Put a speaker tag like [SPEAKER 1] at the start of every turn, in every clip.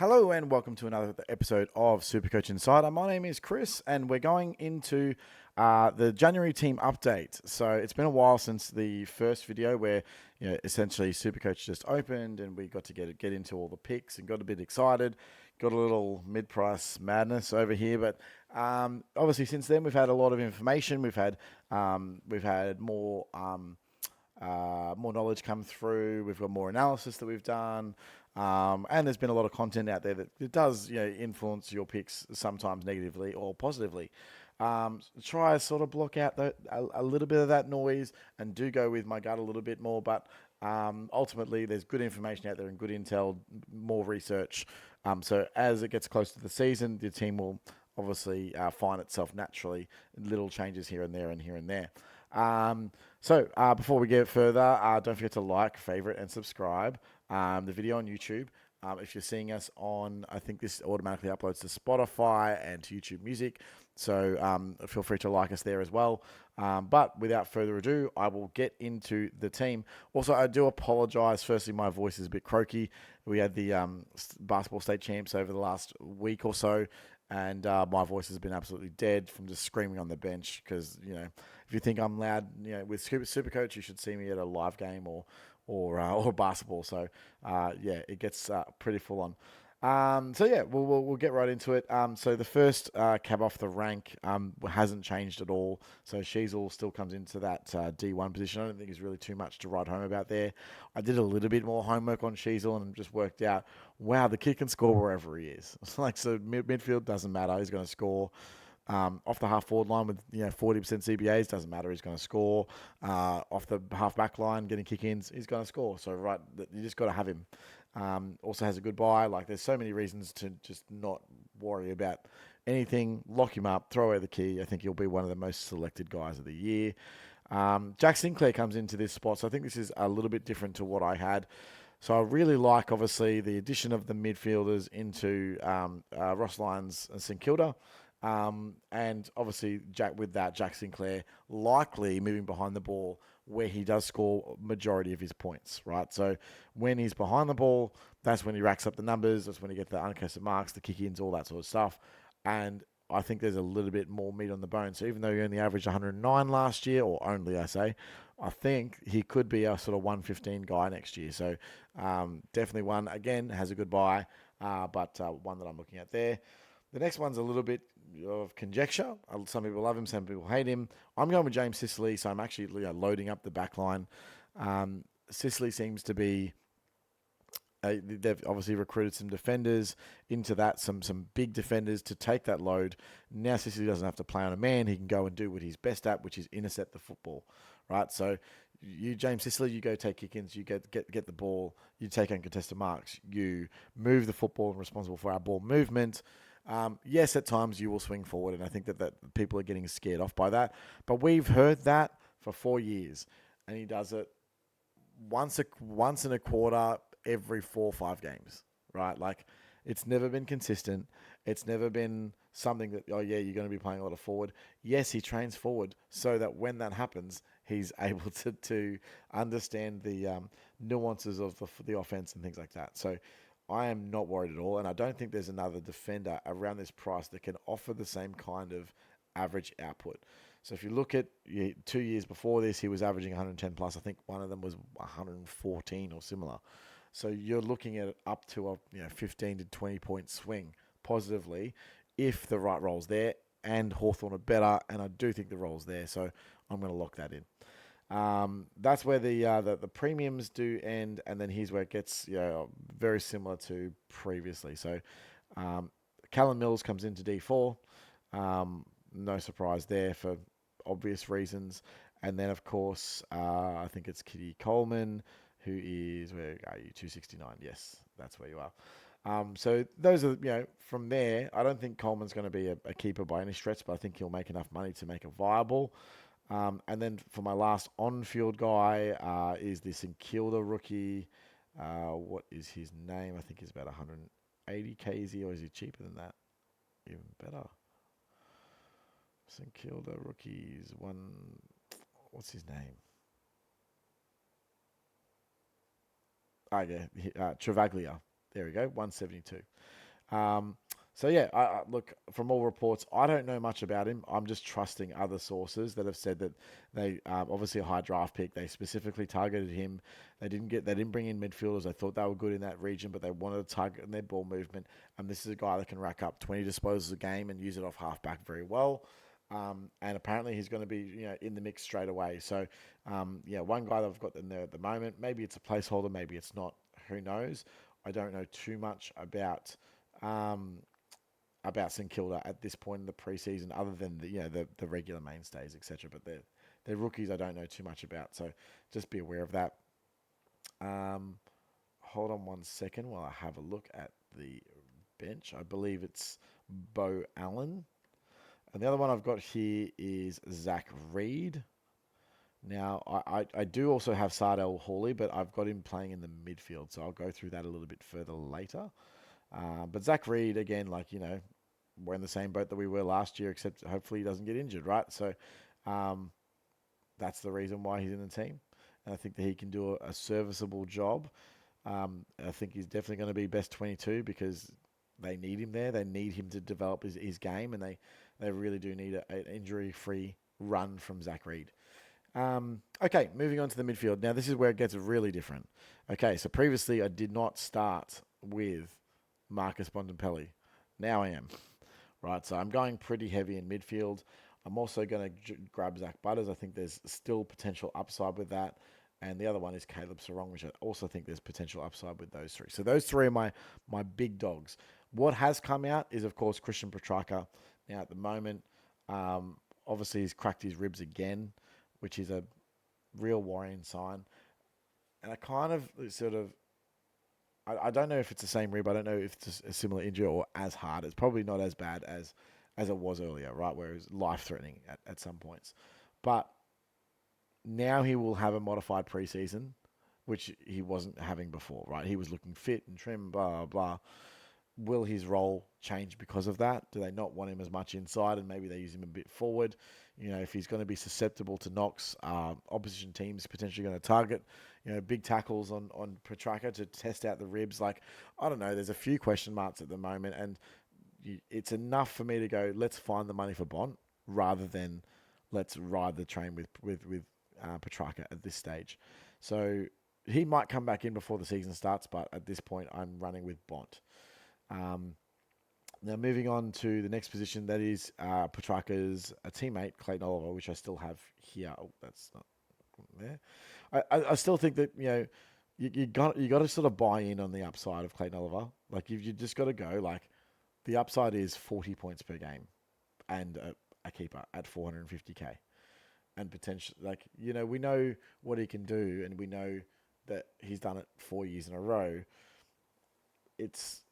[SPEAKER 1] Hello and welcome to another episode of Supercoach Insider. My name is Chris, and we're going into the January team update. So it's been a while since the first video where essentially Supercoach just opened and we got to get into all the picks and got a bit excited. Got a little mid-price madness over here, but obviously since then we've had a lot of information. We've had more knowledge come through. We've got more analysis that we've done. And there's been a lot of content out there that it does influence your picks sometimes negatively or positively. Try to sort of block out a little bit of that noise and do go with my gut a little bit more. But ultimately, there's good information out there and good intel, more research. So as it gets close to the season, the team will obviously find itself naturally little changes here and there and here and there. So before we get further, don't forget to like, favorite, and subscribe the video on YouTube. If you're seeing us on, I think this automatically uploads to Spotify and to YouTube Music. So feel free to like us there as well. But without further ado, I will get into the team. Also, I do apologize. Firstly, my voice is a bit croaky. We had the basketball state champs over the last week or so. And my voice has been absolutely dead from just screaming on the bench because, if you think I'm loud, with Supercoach, you should see me at a live game or basketball. So, it gets pretty full on. We'll get right into it. So the first cab off the rank hasn't changed at all. So Sheasel still comes into that D1 position. I don't think there's really too much to write home about there. I did a little bit more homework on Sheasel and just worked out, wow, the kid can score wherever he is. Midfield doesn't matter. He's going to score. Off the half forward line with 40% CBAs, doesn't matter, he's going to score. Off the half back line, getting kick-ins, he's going to score. So you just got to have him. Also has a good buy. There's so many reasons to just not worry about anything. Lock him up, throw away the key. I think he'll be one of the most selected guys of the year. Jack Sinclair comes into this spot, so I think this is a little bit different to what I had. So I really like, obviously, the addition of the midfielders into Ross Lyons and St Kilda. And obviously, Jack Sinclair likely moving behind the ball where he does score majority of his points, right? So when he's behind the ball, that's when he racks up the numbers. That's when he gets the uncontested marks, the kick-ins, all that sort of stuff. And I think there's a little bit more meat on the bone. So even though he only averaged 109 last year, or only, I say, I think he could be a sort of 115 guy next year. So definitely one, again, has a good buy, but one that I'm looking at there. The next one's a little bit of conjecture. Some people love him, some people hate him. I'm going with James Sicily, so I'm actually loading up the back line. Sicily seems to be... they've obviously recruited some defenders into that, some big defenders to take that load. Now Sicily doesn't have to play on a man. He can go and do what he's best at, which is intercept the football, right? So you, James Sicily, you go take kick-ins, you get the ball, you take uncontested marks, you move the football and responsible for our ball movement. Yes, at times you will swing forward, and I think that people are getting scared off by that. But we've heard that for 4 years, and he does it once in a quarter every 4 or 5 games, right? It's never been consistent. It's never been something that, you're going to be playing a lot of forward. Yes, he trains forward so that when that happens, he's able to understand the nuances of the offense and things like that. So I am not worried at all, and I don't think there's another defender around this price that can offer the same kind of average output. So if you look at 2 years before this, he was averaging 110 plus. I think one of them was 114 or similar. So you're looking at up to a 15 to 20 point swing positively if the right role's there, and Hawthorn are better, and I do think the role's there. So I'm going to lock that in. That's where the premiums do end, and then here's where it gets very similar to previously. So Callum Mills comes into D4. No surprise there for obvious reasons. And then, of course, I think it's Kitty Coleman, who is, where are you, 269? Yes, that's where you are. So those are, from there, I don't think Coleman's going to be a keeper by any stretch, but I think he'll make enough money to make it viable. And then for my last on-field guy is the St Kilda rookie. What is his name? I think he's about 180k. Is he, or is he cheaper than that? Even better. St Kilda rookies. What's his name? Oh, yeah, Travaglia. There we go, 172. So yeah, look, from all reports, I don't know much about him. I'm just trusting other sources that have said that they obviously a high draft pick. They specifically targeted him. They didn't bring in midfielders. They thought they were good in that region, but they wanted to target in their ball movement. And this is a guy that can rack up 20 disposals a game and use it off halfback very well. And apparently he's going to be in the mix straight away. So yeah, one guy that I've got in there at the moment. Maybe it's a placeholder. Maybe it's not. Who knows? I don't know too much about St Kilda at this point in the preseason, other than the regular mainstays, etc. But they're rookies I don't know too much about, so just be aware of that. Hold on 1 second while I have a look at the bench. I believe it's Bo Allen, and the other one I've got here is Zach Reed. Now, I do also have Sardell Hawley, but I've got him playing in the midfield, so I'll go through that a little bit further later. But Zach Reed, again, we're in the same boat that we were last year, except hopefully he doesn't get injured, right? So that's the reason why he's in the team. And I think that he can do a serviceable job. I think he's definitely going to be best 22 because they need him there. They need him to develop his game, and they really do need an injury-free run from Zach Reed. Okay, moving on to the midfield. Now, this is where it gets really different. Okay, so previously I did not start with Marcus Bontempelli. Now I am. Right, so I'm going pretty heavy in midfield. I'm also going to grab Zach Butters. I think there's still potential upside with that. And the other one is Caleb Sarong, which I also think there's potential upside with those three. So those three are my big dogs. What has come out is, of course, Christian Petrarca. Now, at the moment, obviously he's cracked his ribs again, which is a real worrying sign. And I kind of I don't know if it's the same rib. I don't know if it's a similar injury or as hard. It's probably not as bad as it was earlier, right? Where it was life-threatening at some points. But now he will have a modified preseason, which he wasn't having before, right? He was looking fit and trim, blah, blah. Will his role change because of that? Do they not want him as much inside and maybe they use him a bit forward? If he's going to be susceptible to knocks, opposition teams potentially going to target, big tackles on Petrarca to test out the ribs. I don't know. There's a few question marks at the moment, and it's enough for me to go, let's find the money for Bont rather than let's ride the train with Petrarca at this stage. So he might come back in before the season starts, but at this point, I'm running with Bont. Now, moving on to the next position, that is Petrarca's teammate, Clayton Oliver, which I still have here. Oh, that's not there. I still think that, you got to sort of buy in on the upside of Clayton Oliver. You just got to go, the upside is 40 points per game and a keeper at 450k. And potentially, we know what he can do, and we know that he's done it 4 years in a row. It's,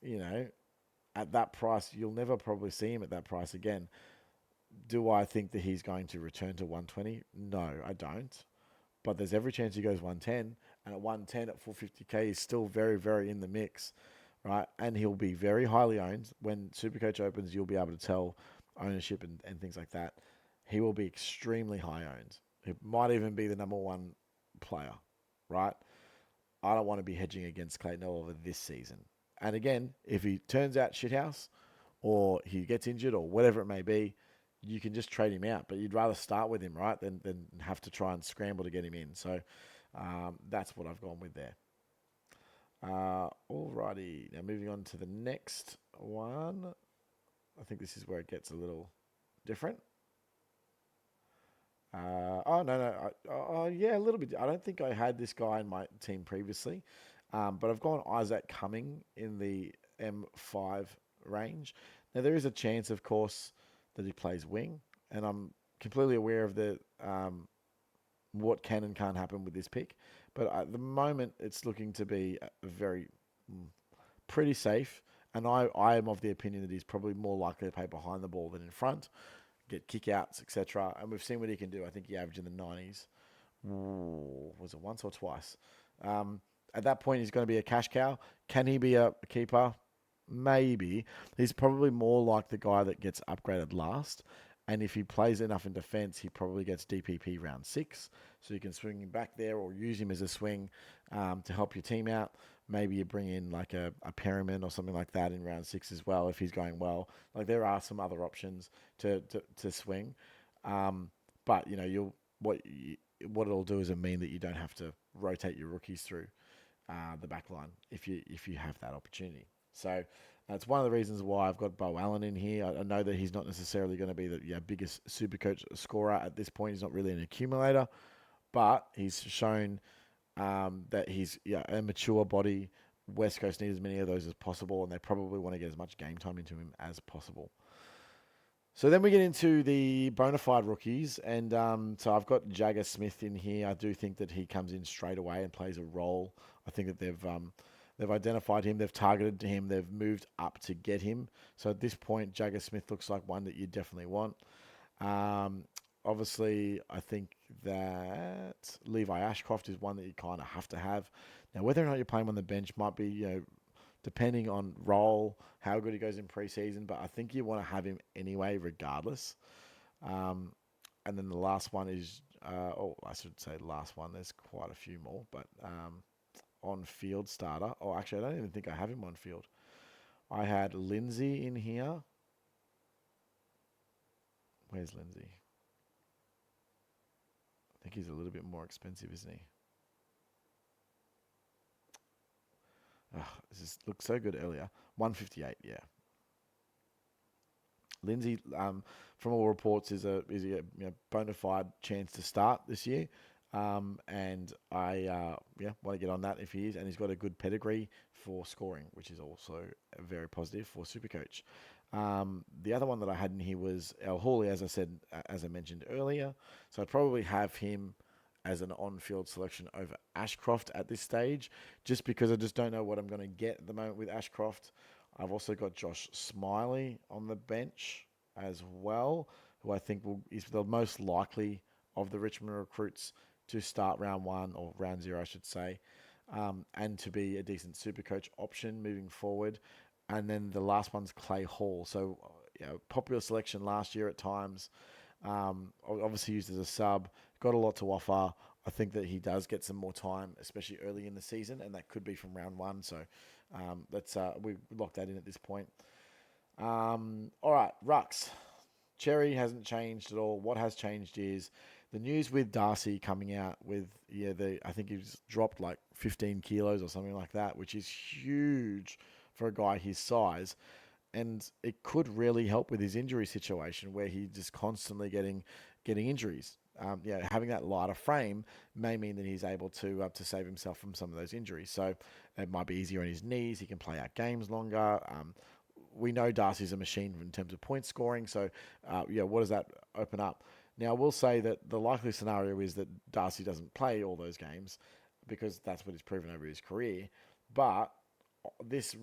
[SPEAKER 1] at that price, you'll never probably see him at that price again. Do I think that he's going to return to 120? No, I don't. But there's every chance he goes 110, and at 110 at 450k, he's still very, very in the mix, right? And he'll be very highly owned. When Supercoach opens, you'll be able to tell ownership and things like that. He will be extremely high owned. He might even be the number one player, right? I don't want to be hedging against Clayton Oliver this season. And again, if he turns out shithouse or he gets injured or whatever it may be, you can just trade him out. But you'd rather start with him, right, than have to try and scramble to get him in. So that's what I've gone with there. Alrighty. Now moving on to the next one. I think this is where it gets a little different. Yeah, a little bit. I don't think I had this guy in my team previously. But I've gone Isaac Cumming in the M5 range. Now, there is a chance, of course, that he plays wing, and I'm completely aware of what can and can't happen with this pick. But at the moment, it's looking to be pretty safe, and I am of the opinion that he's probably more likely to play behind the ball than in front, get kick-outs, etc. And we've seen what he can do. I think he averaged in the 90s. Ooh, was it once or twice? At that point, he's going to be a cash cow. Can he be a keeper? Maybe. He's probably more like the guy that gets upgraded last. And if he plays enough in defense, he probably gets DPP round 6. So you can swing him back there or use him as a swing to help your team out. maybe you bring in like a Perriman or something like that in round 6 as well if he's going well. Like there are some other options to swing, um, but you'll what it'll do is it mean that you don't have to rotate your rookies through the back line if you have that opportunity. So that's one of the reasons why I've got Bo Allen in here. I know that he's not necessarily going to be the biggest Supercoach scorer at this point. He's not really an accumulator, but he's shown that he's a mature body. West Coast need as many of those as possible, and they probably want to get as much game time into him as possible. So then we get into the bona fide rookies, and so I've got Jagger Smith in here. I do think that he comes in straight away and plays a role. I think that they've identified him, they've targeted him, they've moved up to get him. So at this point, Jagger Smith looks like one that you definitely want. Obviously, I think that Levi Ashcroft is one that you kind of have to have. Now, whether or not you're playing on the bench might be, depending on role, how good he goes in preseason, but I think you want to have him anyway, regardless. And then the last one is, I should say last one. There's quite a few more, but on field starter. Oh, actually, I don't even think I have him on field. I had Lindsay in here. Where's Lindsay? I think he's a little bit more expensive, isn't he? Oh, this just looked so good earlier. 158, yeah. Lindsay, from all reports, is a bona fide chance to start this year. And I want to get on that if he is, and he's got a good pedigree for scoring, which is also very positive for Supercoach. The other one that I had in here was El Hawley, as I mentioned earlier. So I'd probably have him as an on-field selection over Ashcroft at this stage, just because I just don't know what I'm going to get at the moment with Ashcroft. I've also got Josh Smiley on the bench as well, who I think is the most likely of the Richmond recruits to start round 1 or round 0, I should say, and to be a decent Supercoach option moving forward. And then the last one's Clay Hall. So, popular selection last year at times. Obviously used as a sub, got a lot to offer. I think that he does get some more time, especially early in the season, and that could be from round 1. So we lock that in at this point. All right, Rucks. Cherry hasn't changed at all. What has changed is the news with Darcy coming out with, I think he's dropped like 15 kilos or something like that, which is huge for a guy his size. And it could really help with his injury situation where he's just constantly getting injuries. Having that lighter frame may mean that he's able to save himself from some of those injuries. So it might be easier on his knees. He can play out games longer. We know Darcy's a machine in terms of point scoring. So, what does that open up? Now, we'll say that the likely scenario is that Darcy doesn't play all those games because that's what he's proven over his career. But this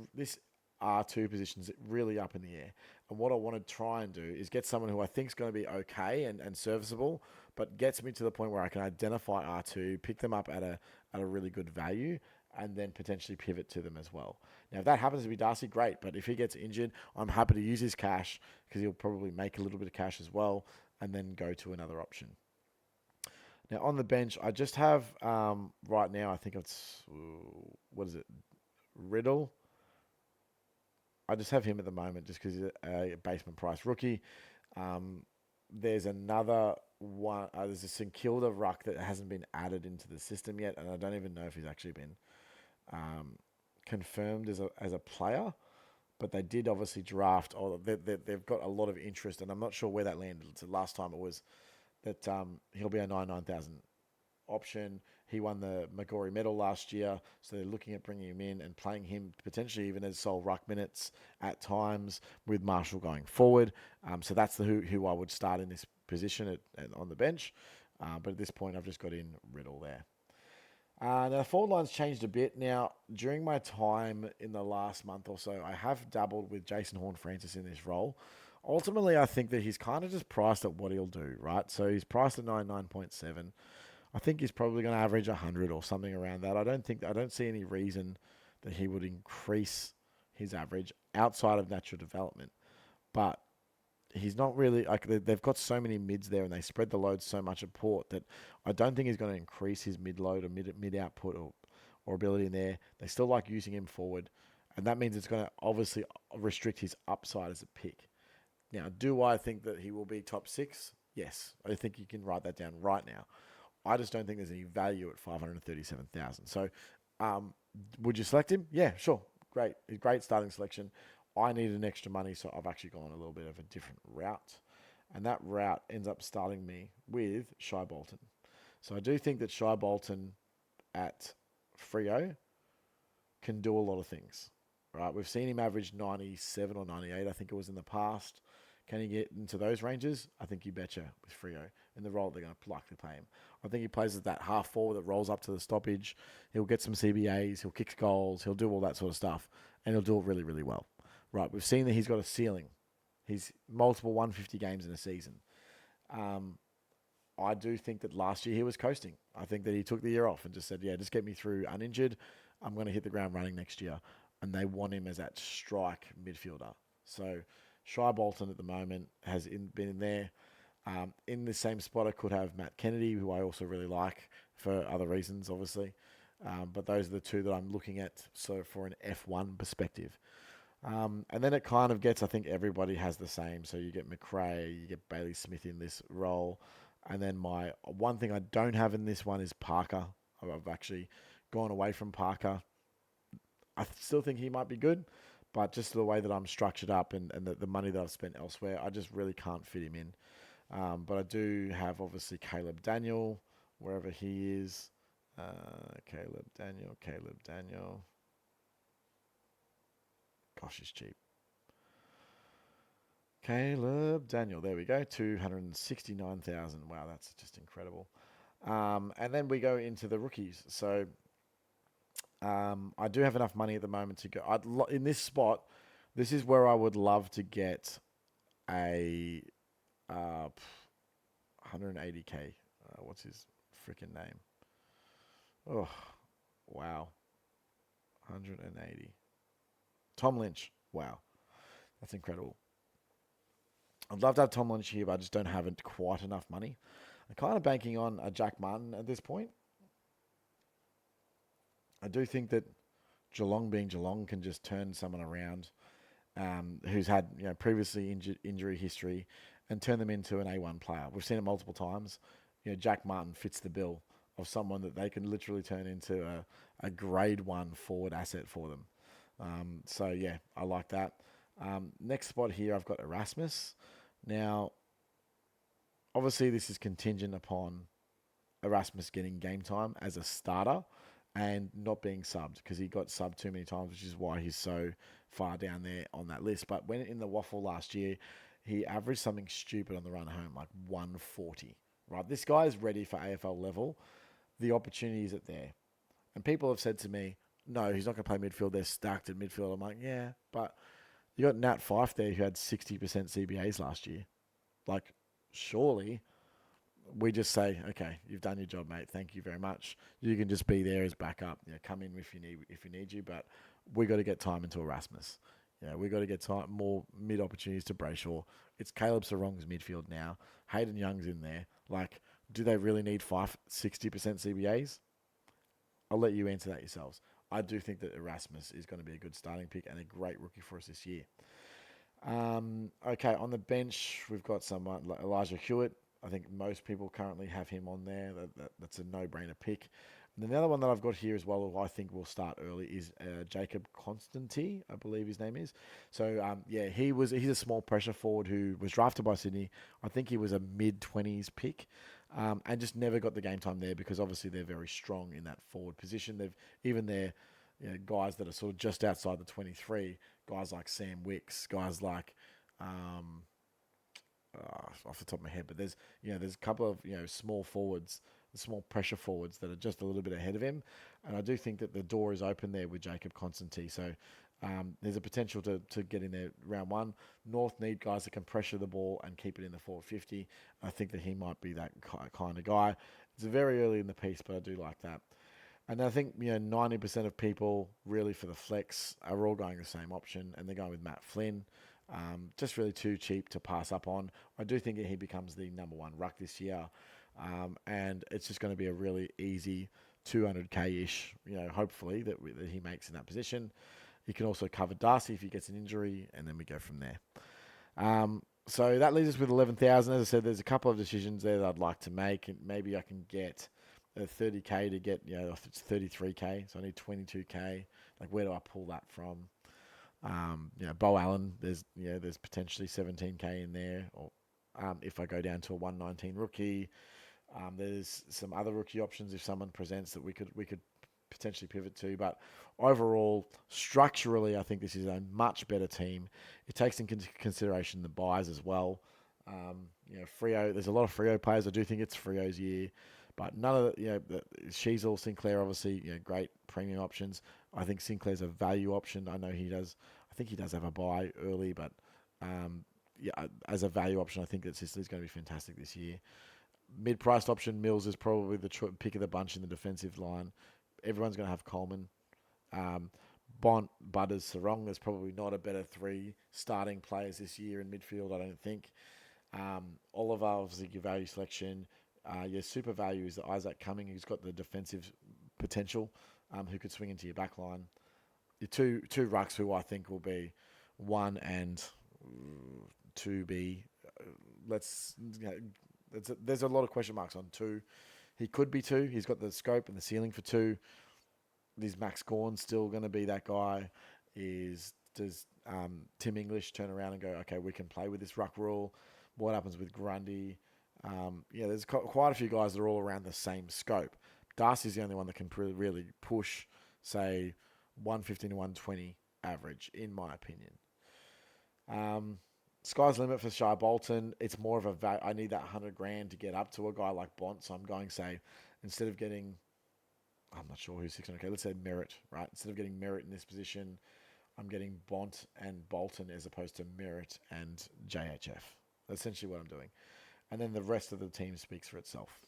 [SPEAKER 1] R2 position's really up in the air. And what I want to try and do is get someone who I think is going to be okay and serviceable, but gets me to the point where I can identify R2, pick them up at a really good value, and then potentially pivot to them as well. Now, if that happens to be Darcy, great. But if he gets injured, I'm happy to use his cash because he'll probably make a little bit of cash as well and then go to another option. Now, on the bench, I just have, right now, I think it's, Riddle. I just have him at the moment just because he's a basement price rookie. There's another one. There's a St Kilda ruck that hasn't been added into the system yet, and I don't even know if he's actually been confirmed as a player. But they did obviously draft. They've got a lot of interest, and I'm not sure where that landed. So last time it was that he'll be a 99,000 option. He won the Magori medal last year, so they're looking at bringing him in and playing him potentially even as sole ruck minutes at times with Marshall going forward. So that's who I would start in this position on the bench. But at this point, I've just got in Riddle there. Now, the forward line's changed a bit. Now, during my time in the last month or so, I have dabbled with Jason Horne-Francis in this role. Ultimately, I think that he's kind of just priced at what he'll do, right? So he's priced at 99.7. I think he's probably going to average 100 or something around that. I don't see any reason that he would increase his average outside of natural development. But he's not really, like, they've got so many mids there and they spread the load so much at Port that I don't think he's going to increase his mid load or mid output or ability in there. They still like using him forward, and that means it's going to obviously restrict his upside as a pick. Now, do I think that he will be top 6? Yes. I think you can write that down right now. I just don't think there's any value at 537,000. So, would you select him? Yeah, sure. Great starting selection. I needed an extra money, so I've actually gone a little bit of a different route. And that route ends up starting me with Shy Bolton. So I do think that Shy Bolton at Freo can do a lot of things. Right? We've seen him average 97 or 98, I think it was in the past. Can he get into those ranges? I think you betcha with Freo in the role they're going to likely play him. I think he plays as that half forward that rolls up to the stoppage. He'll get some CBAs, he'll kick goals, he'll do all that sort of stuff, and he'll do it really, really well. Right, we've seen that he's got a ceiling. He's multiple 150 games in a season. I do think that last year he was coasting. I think that he took the year off and just said, yeah, just get me through uninjured. I'm going to hit the ground running next year. And they want him as that strike midfielder. So Shy Bolton at the moment has been in there. In the same spot, I could have Matt Kennedy, who I also really like for other reasons, obviously. But those are the two that I'm looking at so for an F1 perspective. And then it kind of gets, I think everybody has the same. So you get McRae, you get Bailey Smith in this role. And then my one thing I don't have in this one is Parker. I've actually gone away from Parker. I still think he might be good, but just the way that I'm structured up and the money that I've spent elsewhere, I just really can't fit him in. But I do have, obviously, Caleb Daniel, wherever he is. Caleb Daniel. Gosh, he's cheap. Caleb Daniel, there we go, 269,000. Wow, that's just incredible. And then we go into the rookies. So I do have enough money at the moment to go. In this spot, this is where I would love to get a 180k. What's his freaking name? Oh, wow. 180. Tom Lynch. Wow. That's incredible. I'd love to have Tom Lynch here, but I just don't have quite enough money. I'm kind of banking on a Jack Martin at this point. I do think that Geelong being Geelong can just turn someone around who's had previously injury history and turn them into an A1 player. We've seen it multiple times. Jack Martin fits the bill of someone that they can literally turn into a grade 1 forward asset for them. So, yeah, I like that. Next spot here, I've got Erasmus. Now, obviously, this is contingent upon Erasmus getting game time as a starter and not being subbed because he got subbed too many times, which is why he's so far down there on that list. But when in the waffle last year, he averaged something stupid on the run home, like 140. Right, this guy is ready for AFL level. The opportunity is at there. And people have said to me, no, he's not going to play midfield. They're stacked at midfield. I'm like, yeah, but you got Nat Fyfe there who had 60% CBAs last year. Like, surely we just say, okay, you've done your job, mate. Thank you very much. You can just be there as backup. Come in if you need you, but we got to get time into Erasmus. We got to get time, more mid opportunities to Brayshaw. It's Caleb Sarong's midfield now. Hayden Young's in there. Like, do they really need 60% CBAs? I'll let you answer that yourselves. I do think that Erasmus is going to be a good starting pick and a great rookie for us this year. Okay, on the bench, we've got someone like Elijah Hewitt. I think most people currently have him on there. That's a no-brainer pick. And then the other one that I've got here as well, who I think will start early, is Jacob Constantine, I believe his name is. So, he's a small pressure forward who was drafted by Sydney. I think he was a mid-20s pick and just never got the game time there because obviously they're very strong in that forward position. They're guys that are sort of just outside the 23, guys like Sam Wicks, guys like... off the top of my head, but there's a couple of small forwards, small pressure forwards that are just a little bit ahead of him, and I do think that the door is open there with Jacob Constantine. So there's a potential to get in there round one. North need guys that can pressure the ball and keep it in the forward 50. I think that he might be that kind of guy. It's very early in the piece, but I do like that. And I think 90% of people really for the flex are all going the same option, and they're going with Matt Flynn. Just really too cheap to pass up on. I do think that he becomes the number 1 ruck this year. And it's just going to be a really easy 200k-ish, hopefully that he makes in that position. He can also cover Darcy if he gets an injury, and then we go from there. So that leaves us with 11,000. As I said, there's a couple of decisions there that I'd like to make, and maybe I can get a 30k to get, if it's 33k, so I need 22k. Like, where do I pull that from? Bo Allen, there's potentially 17k in there, or if I go down to a 119 rookie. There's some other rookie options if someone presents that we could potentially pivot to. But overall, structurally, I think this is a much better team. It takes into consideration the buys as well. Freo, there's a lot of Freo players. I do think it's Freo's year. But none of Sheasel, Sinclair, obviously, great premium options. I think Sinclair's a value option. I know he does. I think he does have a buy early, but as a value option, I think that Sicily's going to be fantastic this year. Mid-priced option, Mills is probably the pick of the bunch in the defensive line. Everyone's going to have Coleman. Bont, Butters, Sarong. There's probably not a better 3 starting players this year in midfield, I don't think. Oliver, obviously, your value selection. Your super value is Isaac Cumming, who's got the defensive potential, who could swing into your back line. Your two rucks, who I think will be 1 and 2B. There's a lot of question marks on 2. He could be 2. He's got the scope and the ceiling for 2. Is Max Gorn still going to be that guy? Does Tim English turn around and go, okay, we can play with this ruck rule? What happens with Grundy? There's quite a few guys that are all around the same scope. Darcy's the only one that can really push, say, 115 to 120 average, in my opinion. Sky's limit for Shai Bolton. It's more of I need that 100 grand to get up to a guy like Bont. So I'm going, say, instead of getting, I'm not sure who's 600k, let's say Merritt, right? Instead of getting Merritt in this position, I'm getting Bont and Bolton as opposed to Merritt and JHF. That's essentially what I'm doing. And then the rest of the team speaks for itself.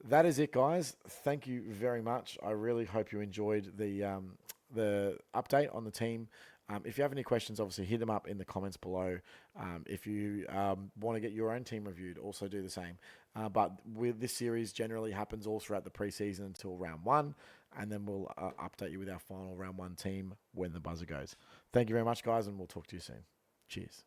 [SPEAKER 1] That is it, guys. Thank you very much. I really hope you enjoyed the update on the team. If you have any questions, obviously hit them up in the comments below. If you want to get your own team reviewed, also do the same. But this series generally happens all throughout the preseason until round 1, and then we'll update you with our final round 1 team when the buzzer goes. Thank you very much, guys, and we'll talk to you soon. Cheers.